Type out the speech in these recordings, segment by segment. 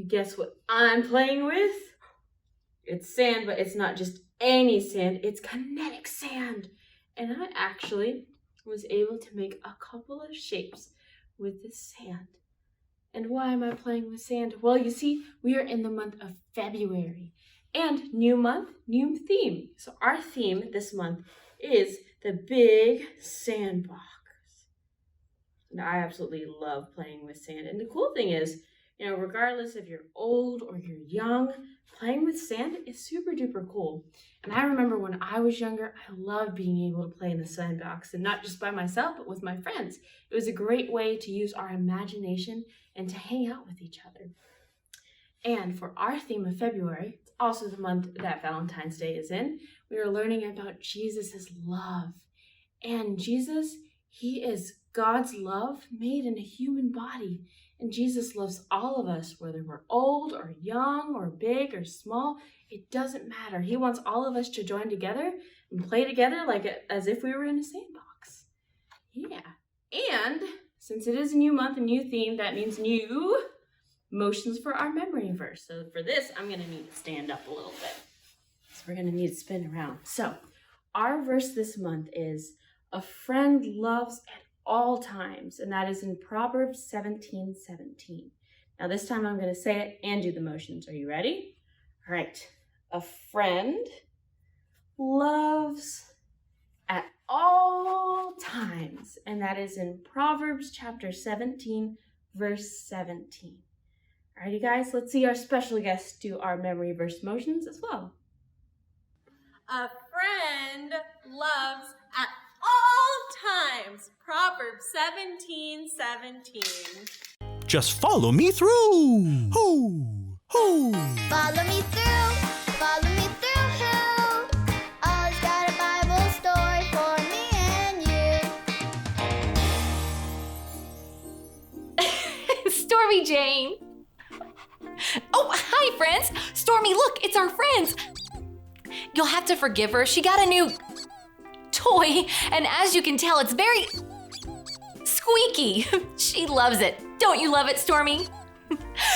guess what I'm playing with? It's sand, but it's not just any sand, it's kinetic sand. And I actually was able to make a couple of shapes with this sand. And why am I playing with sand? Well, you see, we are in the month of February. And new month, new theme. So our theme this month is the big sandbox. And I absolutely love playing with sand. And the cool thing is, regardless if you're old or you're young, playing with sand is super duper cool. And I remember when I was younger, I loved being able to play in the sandbox, and not just by myself, but with my friends. It was a great way to use our imagination and to hang out with each other. And for our theme of February, it's also the month that Valentine's Day is in, we are learning about Jesus' love. And Jesus, he is God's love made in a human body. And Jesus loves all of us, whether we're old or young or big or small. It doesn't matter. He wants all of us to join together and play together as if we were in a sandbox. Yeah. And since it is a new month, a new theme, that means new motions for our memory verse. So for this, I'm going to need to stand up a little bit. So we're going to need to spin around. So our verse this month is, a friend loves at all times, and that is in Proverbs 17:17. Now this time I'm going to say it and do the motions. Are you ready? All right. A friend loves at all times, and that is in Proverbs chapter 17, verse 17. Alrighty guys, let's see our special guests do our memory verse motions as well. A friend loves at all times. Proverbs 17:17. Just follow me through. Hoo, hoo. Follow me through, follow me through, who? Ollie's got a Bible story for me and you. Stormy Jane. Oh, hi, friends. Stormy, look, it's our friends. You'll have to forgive her. She got a new toy, and as you can tell, it's very squeaky. She loves it. Don't you love it, Stormy?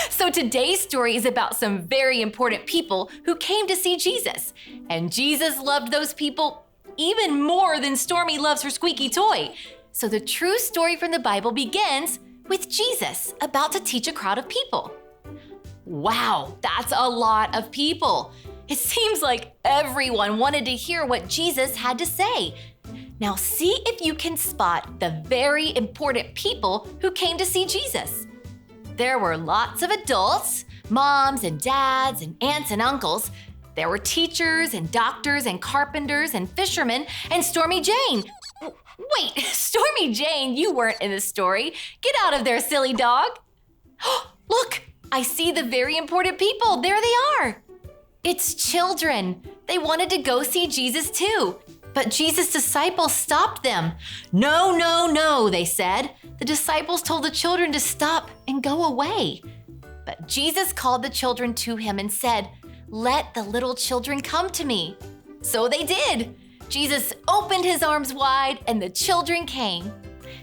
So today's story is about some very important people who came to see Jesus. And Jesus loved those people even more than Stormy loves her squeaky toy. So the true story from the Bible begins with Jesus about to teach a crowd of people. Wow, that's a lot of people. It seems like everyone wanted to hear what Jesus had to say. Now see if you can spot the very important people who came to see Jesus. There were lots of adults, moms and dads and aunts and uncles. There were teachers and doctors and carpenters and fishermen and Stormy Jane. Wait, Stormy Jane, you weren't in the story. Get out of there, silly dog. Look, I see the very important people. There they are. It's children. They wanted to go see Jesus too. But Jesus' disciples stopped them. No, no, no, they said. The disciples told the children to stop and go away. But Jesus called the children to him and said, "Let the little children come to me." So they did. Jesus opened his arms wide and the children came.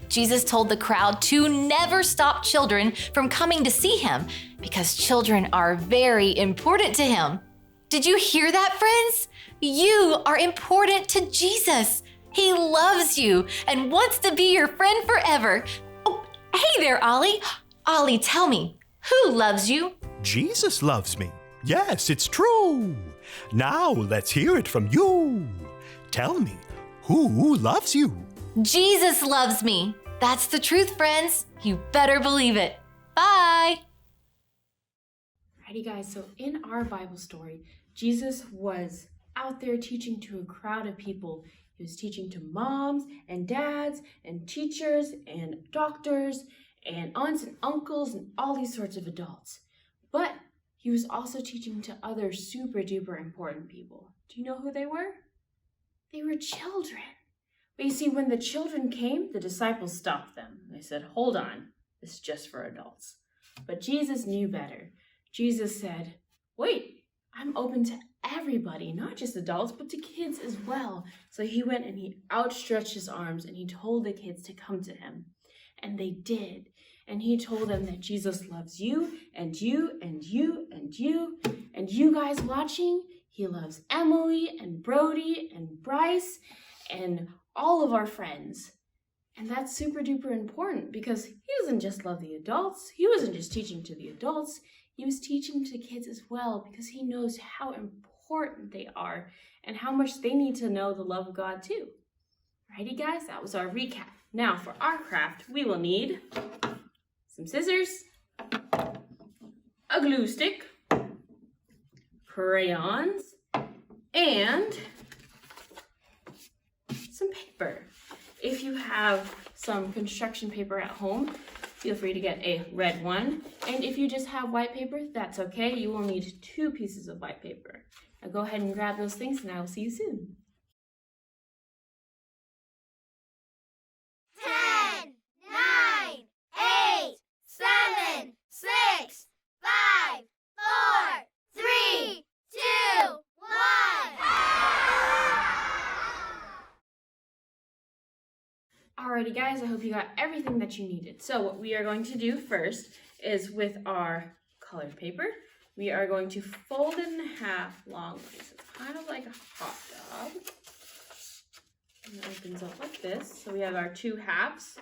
Jesus told the crowd to never stop children from coming to see him because children are very important to him. Did you hear that, friends? You are important to Jesus. He loves you and wants to be your friend forever. Oh, hey there, Ollie. Ollie, tell me, who loves you? Jesus loves me. Yes, it's true. Now let's hear it from you. Tell me, who loves you? Jesus loves me. That's the truth, friends. You better believe it. Bye. Alrighty guys, so in our Bible story, Jesus was out there teaching to a crowd of people. He was teaching to moms and dads and teachers and doctors and aunts and uncles and all these sorts of adults. But he was also teaching to other super duper important people. Do you know who they were? They were children. But you see, when the children came, the disciples stopped them. They said, "Hold on, this is just for adults." But Jesus knew better. Jesus said, "Wait, I'm open to everybody, not just adults, but to kids as well." So he went and he outstretched his arms and he told the kids to come to him. And they did. and he told them that Jesus loves you and you and you and you and you guys watching. He loves Emily and Brody and Bryce and all of our friends. And that's super duper important because he doesn't just love the adults. He wasn't just teaching to the adults. He was teaching to kids as well because he knows how important they are and how much they need to know the love of God too. Alrighty guys, that was our recap. Now for our craft, we will need some scissors, a glue stick, crayons, and some paper. If you have some construction paper at home, feel free to get a red one. And if you just have white paper, that's okay. You will need 2 pieces of white paper. Now go ahead and grab those things and I will see you soon. 10, 9, 8, 7, 6, 5, 4, 3, 2, 1. Alrighty guys, I hope you got everything that you needed. So what we are going to do first is with our colored paper, we are going to fold it in half long ways. It's kind of like a hot dog. And it opens up like this. So we have our 2 halves.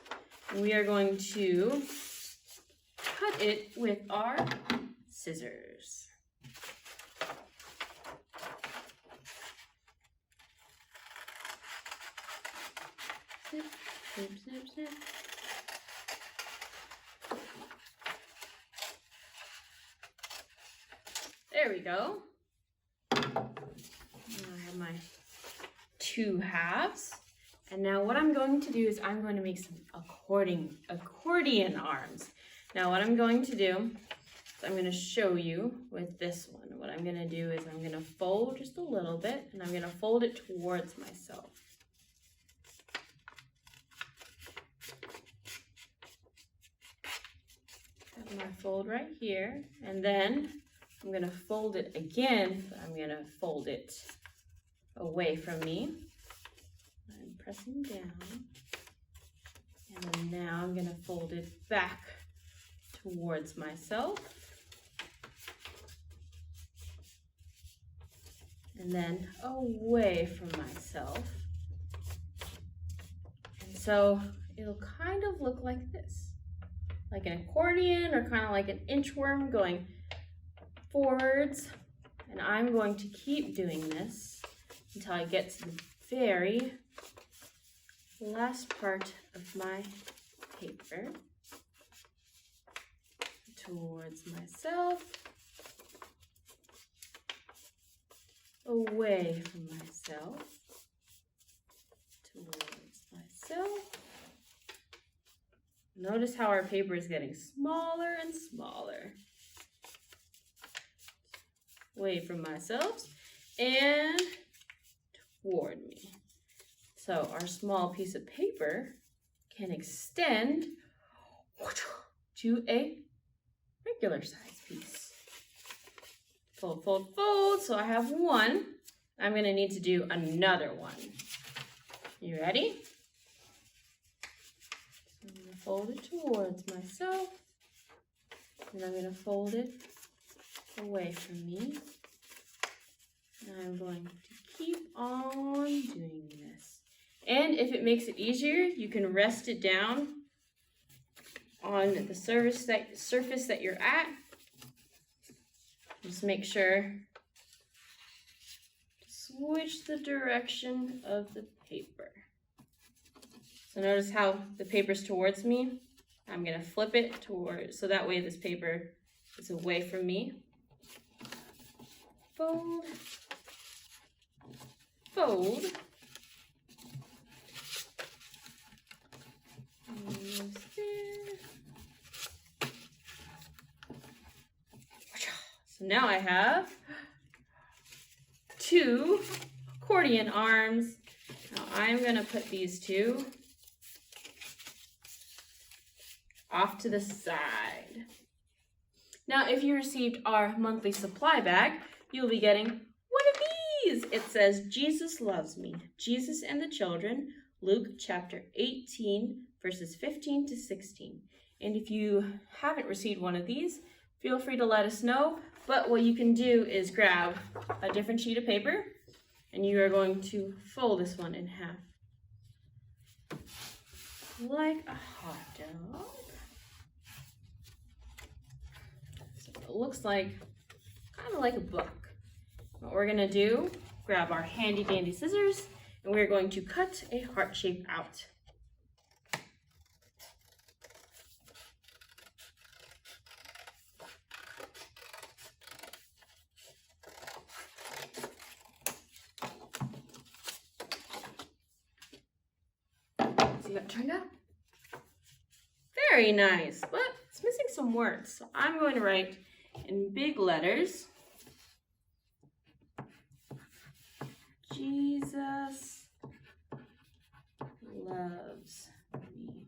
And we are going to cut it with our scissors. Snip, snip, snip, snip. There we go. Now I have my 2 halves. And now what I'm going to do is I'm going to make some accordion arms. Now what I'm going to do is I'm going to show you with this one. What I'm going to do is I'm going to fold just a little bit and I'm going to fold it towards myself. Have my fold right here, and then I'm going to fold it again, but I'm going to fold it away from me. I'm pressing down, and then now I'm going to fold it back towards myself, and then away from myself. And so it'll kind of look like this, like an accordion or kind of like an inchworm going forwards. And I'm going to keep doing this until I get to the very last part of my paper, towards myself, away from myself, towards myself. Notice how our paper is getting smaller and smaller. Away from myself and toward me. So our small piece of paper can extend to a regular size piece. Fold, fold, fold. So I have one. I'm going to need to do another one. You ready? I'm going to fold it towards myself. And I'm going to fold it away from me. And I'm going to keep on doing this. And if it makes it easier, you can rest it down on the surface that you're at. Just make sure to switch the direction of the paper. So notice how the paper's towards me. I'm going to flip it towards, so that way this paper is away from me. Fold, fold, almost there. So now I have 2 accordion arms. Now I'm going to put these 2 off to the side. Now if you received our monthly supply bag, you'll be getting one of these. It says, Jesus loves me, Jesus and the children, Luke chapter 18, verses 15 to 16. And if you haven't received one of these, feel free to let us know. But what you can do is grab a different sheet of paper, and you are going to fold this one in half. Like a hot dog. So it looks like, kind of like a book. What we're gonna do, grab our handy dandy scissors, and we're going to cut a heart shape out. See how it turned out? Very nice, but it's missing some words. So I'm going to write in big letters, Jesus loves me.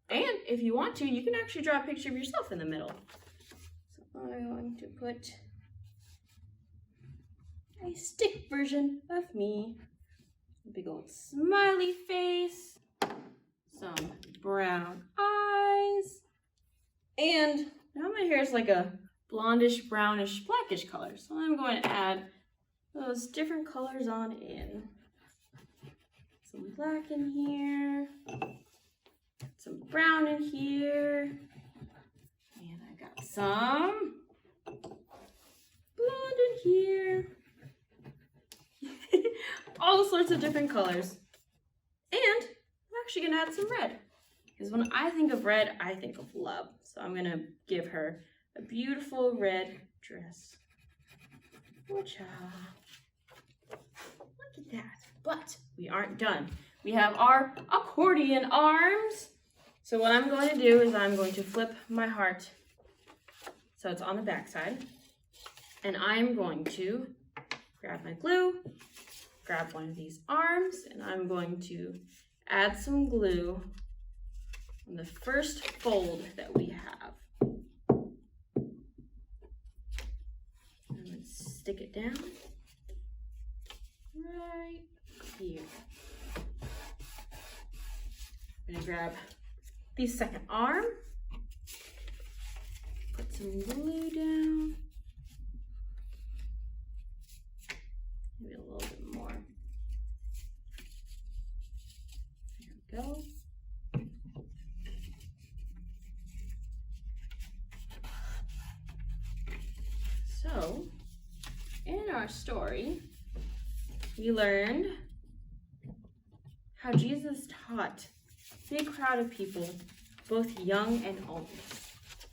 And if you want to, you can actually draw a picture of yourself in the middle. So I'm going to put a stick version of me. A big old smiley face, some brown eyes, and now my hair is like a blondish, brownish, blackish color. So I'm going to add those different colors on in. Some black in here, some brown in here, and I got some blonde in here. All sorts of different colors. And I'm actually gonna add some red, because when I think of red, I think of love. So I'm gonna give her a beautiful red dress. Look at that. But we aren't done. We have our accordion arms. So what I'm going to do is I'm going to flip my heart so it's on the back side. And I'm going to grab my glue, grab one of these arms, and I'm going to add some glue on the first fold that we have. And then stick it down right here. I'm gonna grab the second arm, put some glue down, maybe a little bit more. There we go. So, in our story, we learned how Jesus taught a big crowd of people, both young and old.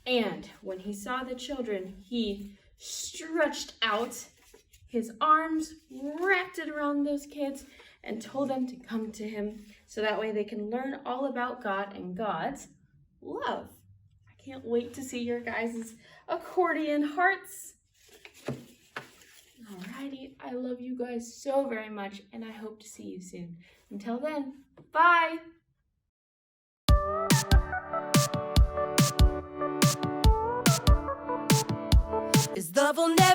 And when he saw the children, he stretched out his arms, wrapped it around those kids, and told them to come to him so that way they can learn all about God and God's love. I can't wait to see your guys' accordion hearts. Alrighty, I love you guys so very much, and I hope to see you soon. Until then, bye! Is love will never